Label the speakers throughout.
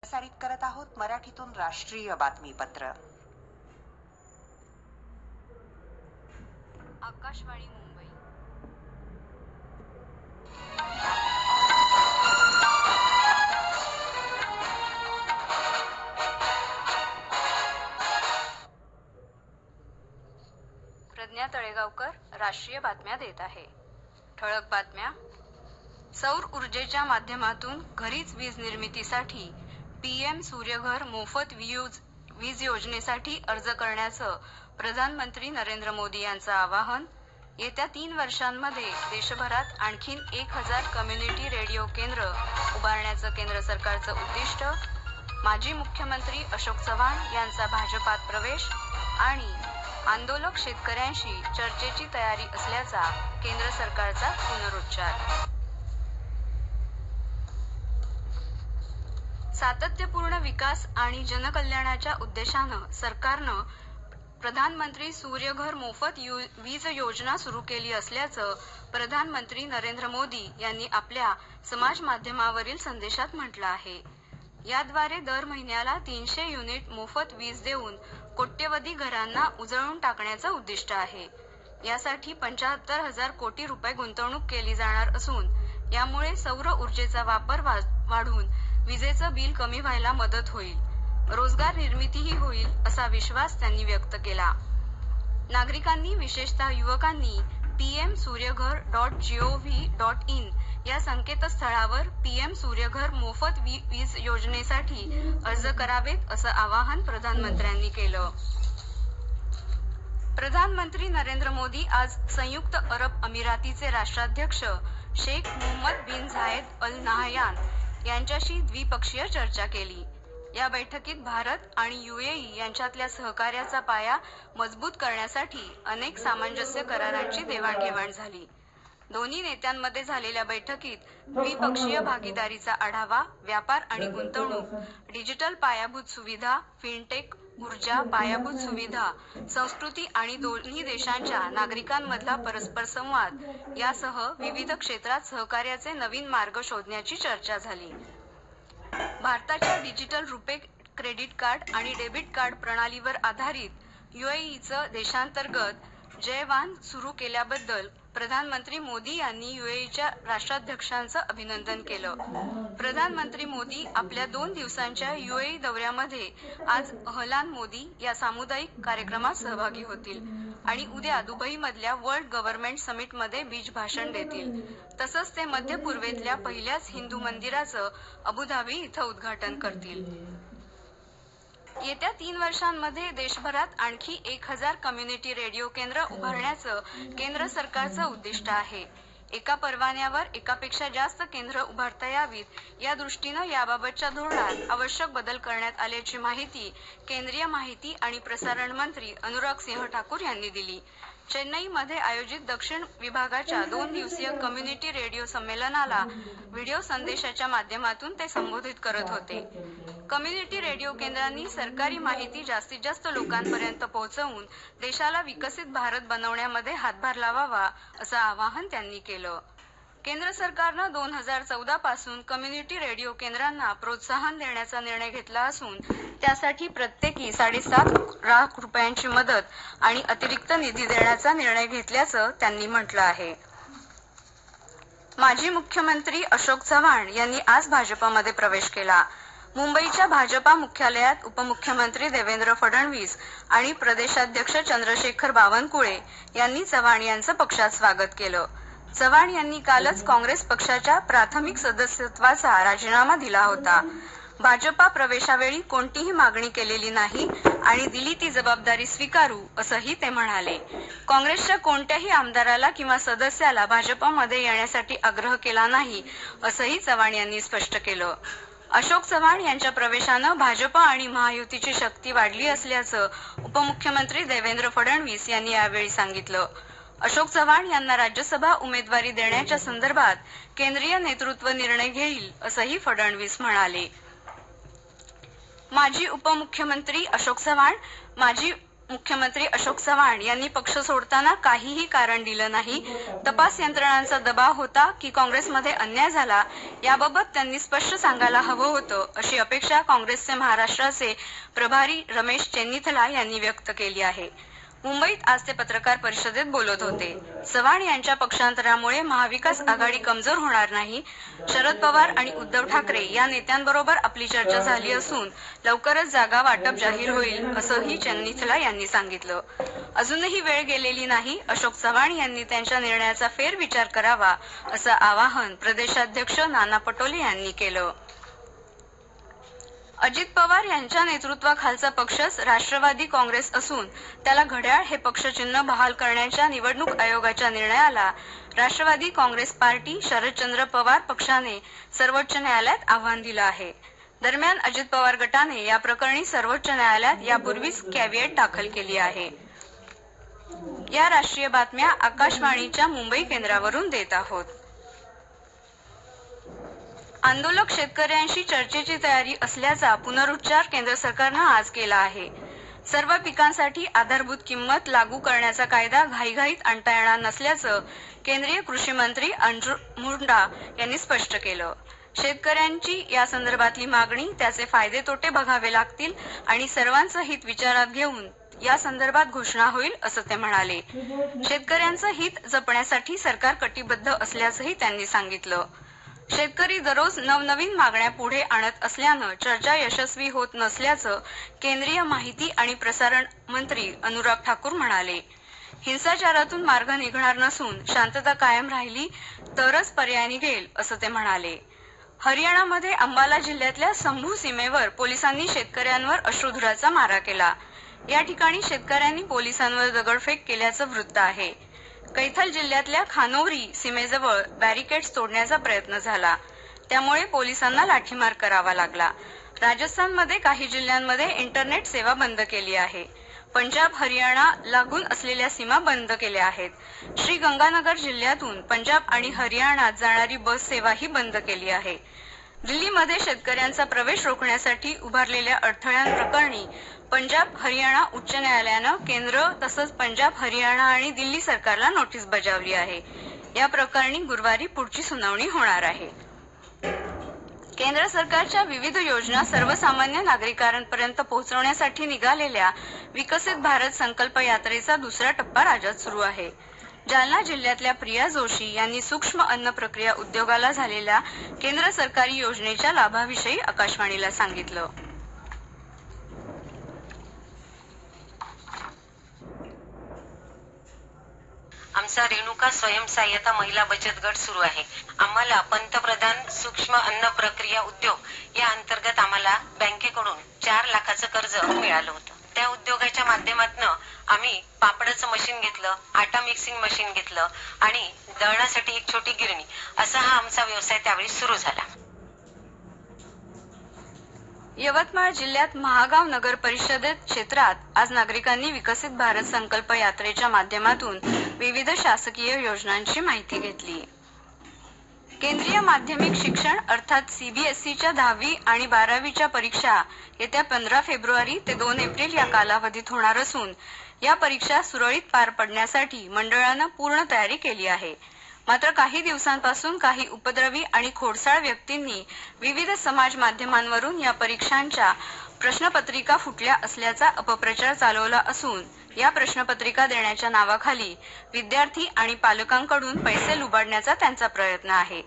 Speaker 1: प्रसारित करत आहोत मराठीतून राष्ट्रीय बातमीपत्र।
Speaker 2: आकाशवाणी मुंबई। प्रज्ञा तळेगावकर राष्ट्रीय बातम्या देत आहे। ठळक बातम्या। सौर ऊर्जेच्या माध्यमातून घरीच वीज निर्मितीसाठी पीएम सूर्यघर मोफत वीज योजनेसाठी अर्ज करण्याचं प्रधानमंत्री नरेंद्र मोदी यांचं आवाहन। येत्या 3 वर्षांमध्ये देशभरात आणखीन 1000 कम्युनिटी रेडिओ केंद्र उभारण्याचं केंद्र सरकारचं उद्दिष्ट। माजी मुख्यमंत्री अशोक चव्हाण यांचा भाजपात प्रवेश आणि आंदोलक शेतकऱ्यांशी चर्चेची तयारी असल्याचा केंद्र सरकारचा पुनरुच्चार। सातत्यपूर्ण विकास आणि जनकल्याणाच्या उद्देशानं सरकारनं प्रधानमंत्री सूर्यघर मोफत वीज योजना सुरू केली असल्याचं प्रधानमंत्री नरेंद्र मोदी यांनी आपल्या समाज माध्यमावरील संदेशात म्हटलं आहे। याद्वारे दर महिन्याला 300 युनिट मोफत वीज देऊन कोट्यवधी घरांना उजळून टाकण्याचं उद्दिष्ट आहे। यासाठी 75,000 कोटी रुपये गुंतवणूक केली जाणार असून यामुळे सौर ऊर्जेचा वापर वाढून विजेचं बिल कमी व्हायला मदत होईल, रोजगार निर्मितीही होईल असा विश्वास त्यांनी व्यक्त केला। नागरिकांनी विशेषतः युवकांनी pmsuryaghar.gov.in या संकेतस्थळावर पीएम सूर्यघर मोफत वीज योजनेसाठी अर्ज करावेत असं आवाहन प्रधानमंत्र्यांनी केलं। प्रधानमंत्री नरेंद्र मोदी आज संयुक्त अरब अमिरातीचे राष्ट्राध्यक्ष शेख मोहम्मद बिन झायेद अल नाहयान यांच्याशी द्विपक्षीय चर्चा केली। या बैठकीत भारत आणि यूएई यांच्यातल्या सहकार्याचा पाया मजबूत करण्यासाठी अनेक सामंजस्य करारांची देवाणघेवाण झाली। दोन्ही नेत्यांमध्ये झालेल्या बैठकीत द्विपक्षीय भागीदारीचा आढावा, व्यापार आणि गुंतवणूक, डिजिटल पायाभूत सुविधा, फिनटेक, ऊर्जा, पायाभूत सुविधा, संस्कृती आणि दोन्ही देशांच्या नागरिकांमधला परस्पर संवाद यासह विविध क्षेत्रात सहकार्याचे नवीन मार्ग शोधण्याची चर्चा झाली। भारताच्या डिजिटल रुपे क्रेडिट कार्ड आणि डेबिट कार्ड प्रणालीवर आधारित यूएईचं देशांतर्गत जयवान सुरू केल्याबद्दल प्रधानमंत्री मोदी यांनी यूएईच्या राष्ट्राध्यक्षांचं अभिनंदन केलं। प्रधानमंत्री मोदी आपल्या 2 दिवसांच्या यूएई दौऱ्यामध्ये आज अहलान मोदी या सामुदायिक कार्यक्रमात सहभागी होतील आणि उद्या दुबईमधल्या वर्ल्ड गव्हर्नमेंट समिटमध्ये बीज भाषण देतील। तसंच ते मध्य पूर्वेतल्या पहिल्याच हिंदू मंदिराचं अबुधाबी इथं उद्घाटन करतील। येत्या 3 वर्षांमध्ये देशभरात आणखी 1000 कम्युनिटी रेडिओ केंद्र उभारण्याचं केंद्र सरकारचं उद्दिष्ट आहे। एका परवान्यावर एकापेक्षा जास्त केंद्र उभारता यावीत या दृष्टीनं याबाबतच्या धोरणात आवश्यक बदल करण्यात आल्याची माहिती केंद्रीय माहिती आणि प्रसारण मंत्री अनुराग सिंह ठाकूर यांनी दिली। चेन्नईमध्ये आयोजित दक्षिण विभागाच्या 2 दिवसीय कम्युनिटी रेडिओ संमेलनाला व्हिडिओ संदेशाच्या माध्यमातून ते संबोधित करत होते। कम्युनिटी रेडिओ केंद्रांनी सरकारी माहिती जास्तीत जास्त लोकांपर्यंत पोहोचवून देशाला विकसित भारत बनवण्यामध्ये हातभार लावावा असं आवाहन त्यांनी केलं। केंद्र सरकारनं 2014 पासून कम्युनिटी रेडिओ केंद्रांना प्रोत्साहन देण्याचा निर्णय घेतला असून त्यासाठी प्रत्येकी 7.5 लाख रुपयांची मदत आणि अतिरिक्त निधी देण्याचा निर्णय घेतल्याचं त्यांनी म्हटलं आहे। माजी मुख्यमंत्री अशोक चव्हाण यांनी आज भाजपमध्ये प्रवेश केला। मुंबईच्या भाजपा मुख्यालयात उपमुख्यमंत्री देवेंद्र फडणवीस आणि प्रदेशाध्यक्ष चंद्रशेखर बावनकुळे यांनी चव्हाण यांचं पक्षात स्वागत केलं। चव्हाण यांनी कालच काँग्रेस पक्षाच्या प्राथमिक सदस्यत्वाचा राजीनामा दिला होता। भाजपा प्रवेशावेळी कोणतीही मागणी केलेली नाही आणि दिली ती जबाबदारी स्वीकारू असंही ते म्हणाले। काँग्रेसच्या कोणत्याही आमदाराला किंवा सदस्याला भाजपमध्ये येण्यासाठी आग्रह केला नाही असंही चव्हाण यांनी स्पष्ट केलं। अशोक चव्हाण यांच्या प्रवेशानं भाजप आणि महायुतीची शक्ती वाढली असल्याचं उपमुख्यमंत्री देवेंद्र फडणवीस यांनी यावेळी सांगितलं। अशोक चव्हाण यांना राज्यसभा उमेदवारी देण्याच्या संदर्भात केंद्रीय नेतृत्व निर्णय घेईल असंही फडणवीस म्हणाले। माजी उपमुख्यमंत्री अशोक चव्हाण, माजी मुख्यमंत्री अशोक चव्हाण यांनी पक्ष सोडताना काहीही कारण दिलं नाही. तपास यंत्रणांचा दबाव होता की काँग्रेसमध्ये अन्याय झाला याबाबत त्यांनी स्पष्ट सांगायला हवं होतं, अशी अपेक्षा काँग्रेसचे महाराष्ट्राचे प्रभारी रमेश चेन्नीथला यांनी व्यक्त केली आहे. मुंबईत आज ते पत्रकार परिषदेत बोलत होते. चव्हाण यांच्या पक्षांतरामुळे महाविकास आघाडी कमजोर होणार नाही. शरद पवार आणि उद्धव ठाकरे या नेत्यांबरोबर आपली चर्चा झाली असून लवकरच जागा वाटप जाहीर होईल, असंही चेन्नीथला यांनी सांगितलं. अजूनही वेळ गेलेली नाही. अशोक चव्हाण यांनी त्यांच्या निर्णयाचा फेरविचार करावा, असं आवाहन प्रदेशाध्यक्ष नाना पटोले यांनी केलं. अजित पवार यांच्या नेतृत्वाखालचा पक्षच राष्ट्रवादी काँग्रेस असून त्याला घड्याळ हे पक्षचिन्ह बहाल करण्याच्या निवडणूक आयोगाच्या निर्णयाला राष्ट्रवादी काँग्रेस पार्टी शरदचंद्र पवार पक्षाने सर्वोच्च न्यायालयात आव्हान दिलं आहे. दरम्यान अजित पवार गटाने या प्रकरणी सर्वोच्च न्यायालयात यापूर्वीच कॅव्हिएट दाखल केली आहे. या राष्ट्रीय बातम्या आकाशवाणीच्या मुंबई केंद्रावरून देत आहोत. आंदोलक शेतकऱ्यांशी चर्चेची तयारी असल्याचा पुनरुच्चार केंद्र सरकारनं आज केला आहे. सर्व पिकांसाठी आधारभूत किंमत लागू करण्याचा कायदा घाईघाईत आणता येणार नसल्याचं केंद्रीय कृषी मंत्री अर्जुन मुंडा यांनी स्पष्ट केलं. शेतकऱ्यांची या संदर्भातली मागणी, त्याचे फायदे तोटे बघावे लागतील आणि सर्वांचं हित विचारात घेऊन या संदर्भात घोषणा होईल, असं ते म्हणाले. शेतकऱ्यांचं हित जपण्यासाठी सरकार कटिबद्ध असल्याचंही त्यांनी सांगितलं. शेतकरी दररोज नवनवीन मागण्या पुढे आणत असल्यानं चर्चा यशस्वी होत नसल्याचं केंद्रीय माहिती आणि प्रसारण मंत्री अनुराग ठाकूर म्हणाले. हिंसाचारातून मार्ग निघणार नसून शांतता कायम राहिली तरच पर्याय निघेल, असं ते म्हणाले. हरियाणामध्ये अंबाला जिल्ह्यातल्या संभू सीमेवर पोलिसांनी शेतकऱ्यांवर अश्रुधुराचा मारा केला. या ठिकाणी शेतकऱ्यांनी पोलिसांवर दगडफेक केल्याचं वृत्त आहे. कैथल जिल्ह्यातल्या खानोरी सीमेजवळ बॅरिकेड्स तोडण्याचा प्रयत्न झाला, त्यामुळे पोलिसांना लाठीमार करावा लागला. राजस्थानमध्ये काही जिल्ह्यांमध्ये इंटरनेट सेवा बंद केली आहे. पंजाब हरियाणा लागून असलेल्या सीमा बंद केल्या आहेत. श्री गंगानगर जिल्ह्यातून पंजाब आणि हरियाणात जाणारी बस सेवाही बंद केली आहे. दिल्लीमध्ये शेतकऱ्यांचा प्रवेश रोखण्यासाठी उभारलेल्या अडथळ्यांप्रकरणी पंजाब हरियाणा उच्च न्यायालयानं केंद्र तसंच पंजाब हरियाणा आणि दिल्ली सरकारला नोटीस बजावली आहे. या प्रकरणी गुरुवारी पुढची सुनावणी होणार आहे. केंद्र सरकारच्या विविध योजना सर्वसामान्य नागरिकांपर्यंत पोहोचवण्यासाठी निघालेल्या विकसित भारत संकल्प यात्रेचा दुसरा टप्पा राज्यात सुरू आहे. जालना जिल्ह्यातल्या प्रिया जोशी यांनी सूक्ष्म अन्न प्रक्रिया उद्योगाला झालेल्या केंद्र सरकारी योजनेच्या लाभाविषयी आकाशवाणीला सांगितलं.
Speaker 3: आमचा रेणुका स्वयंसहाय्यता महिला बचत गट सुरू आहे. आम्हाला पंतप्रधान सूक्ष्म अन्न प्रक्रिया उद्योग या अंतर्गत आम्हाला बँकेकडून 4 लाखाचं कर्ज मिळालं होतं. त्या उद्योगाच्या माध्यमातून आम्ही पापडाचं मशीन घेतलं, आटा मिक्सिंग मशीन घेतलं आणि दळणासाठी एक छोटी गिरणी, असा हा आमचा व्यवसाय त्यावेळी सुरू झाला.
Speaker 2: यवतमाळ जिल्ह्यात महागाव नगर परिषदेत क्षेत्रात आज नागरिकांनी विकसित भारत संकल्प यात्रेच्या माध्यमातून विविध शासकीय योजनांची माहिती घेतली. केंद्रीय माध्यमिक शिक्षण अर्थात सीबीएसईच्या 10वी आणि 12वीच्या परीक्षा येत्या 15 फेब्रुवारी ते 2 एप्रिल या कालावधीत होणार असून या परीक्षा सुरळीत पार पडण्यासाठी मंडळानं पूर्ण तयारी केली आहे. मात्र काही दिवसांपासून काही उपद्रवी आणि खोडसाळ व्यक्तींनी विविध समाज माध्यमांवरून या परीक्षांच्या प्रश्नपत्रिका फुटल्या असल्याचा अपप्रचार चालवला असून या प्रश्नपत्रिका देण्याच्या नावाखाली विद्यार्थी आणि पालकांकडून पैसे लुबाडण्याचा त्यांचा प्रयत्न आहे.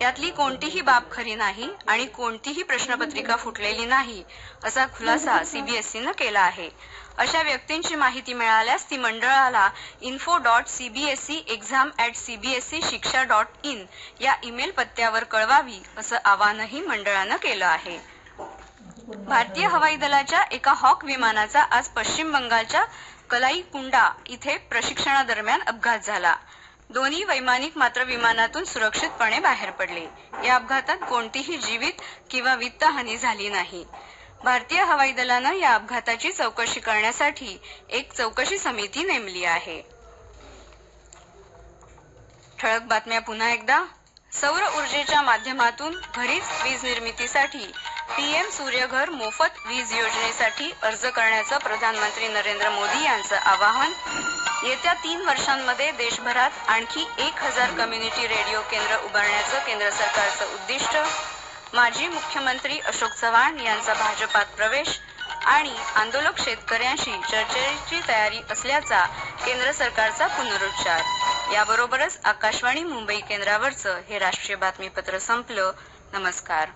Speaker 2: यातली कोणतीही बाब खरी नाही आणि कोणतीही प्रश्नपत्रिका फुटलेली नाही, असा खुलासा सीबीएसईनं केला आहे. अशा व्यक्तींची माहिती मिळाल्यास ती मंडळाला info.cbseexam@cbseshiksha.in या ईमेल पत्त्यावर कळवावी, असं आवाहनही मंडळानं केलं आहे. भारतीय हवाई दलाच्या एका हॉक विमानाचा आज पश्चिम बंगालच्या कलाईकुंडा इथे प्रशिक्षणादरम्यान अपघात झाला. दोन्ही वैमानिक मात्र विमानातून सुरक्षितपणे बाहेर पडले. या अपघातात कोणतीही जीवित किंवा वित्तहानी झाली नाही. भारतीय हवाई दलानं या अपघाताची चौकशी करण्यासाठी एक चौकशी समिती नेमली आहे. ठळक बातम्या पुन्हा एकदा. सौर ऊर्जेच्या माध्यमातून घरीच वीज निर्मितीसाठी PM सूर्यघर मोफत वीज योजनेसाठी अर्ज करण्याचं प्रधानमंत्री नरेंद्र मोदी यांचं आवाहन. येत्या 3 वर्षांमध्ये देशभरात आणखी 1000 कम्युनिटी रेडिओ केंद्र उभारण्याचं केंद्र सरकारचं उद्दिष्ट. माजी मुख्यमंत्री अशोक चव्हाण यांचा भाजपात प्रवेश आणि आंदोलक शेतकऱ्यांशी चर्चेची तयारी असल्याचा केंद्र सरकारचा पुनरुच्चार. याबरोबरच आकाशवाणी मुंबई केंद्रावरचं हे राष्ट्रीय बातमीपत्र संपलं. नमस्कार.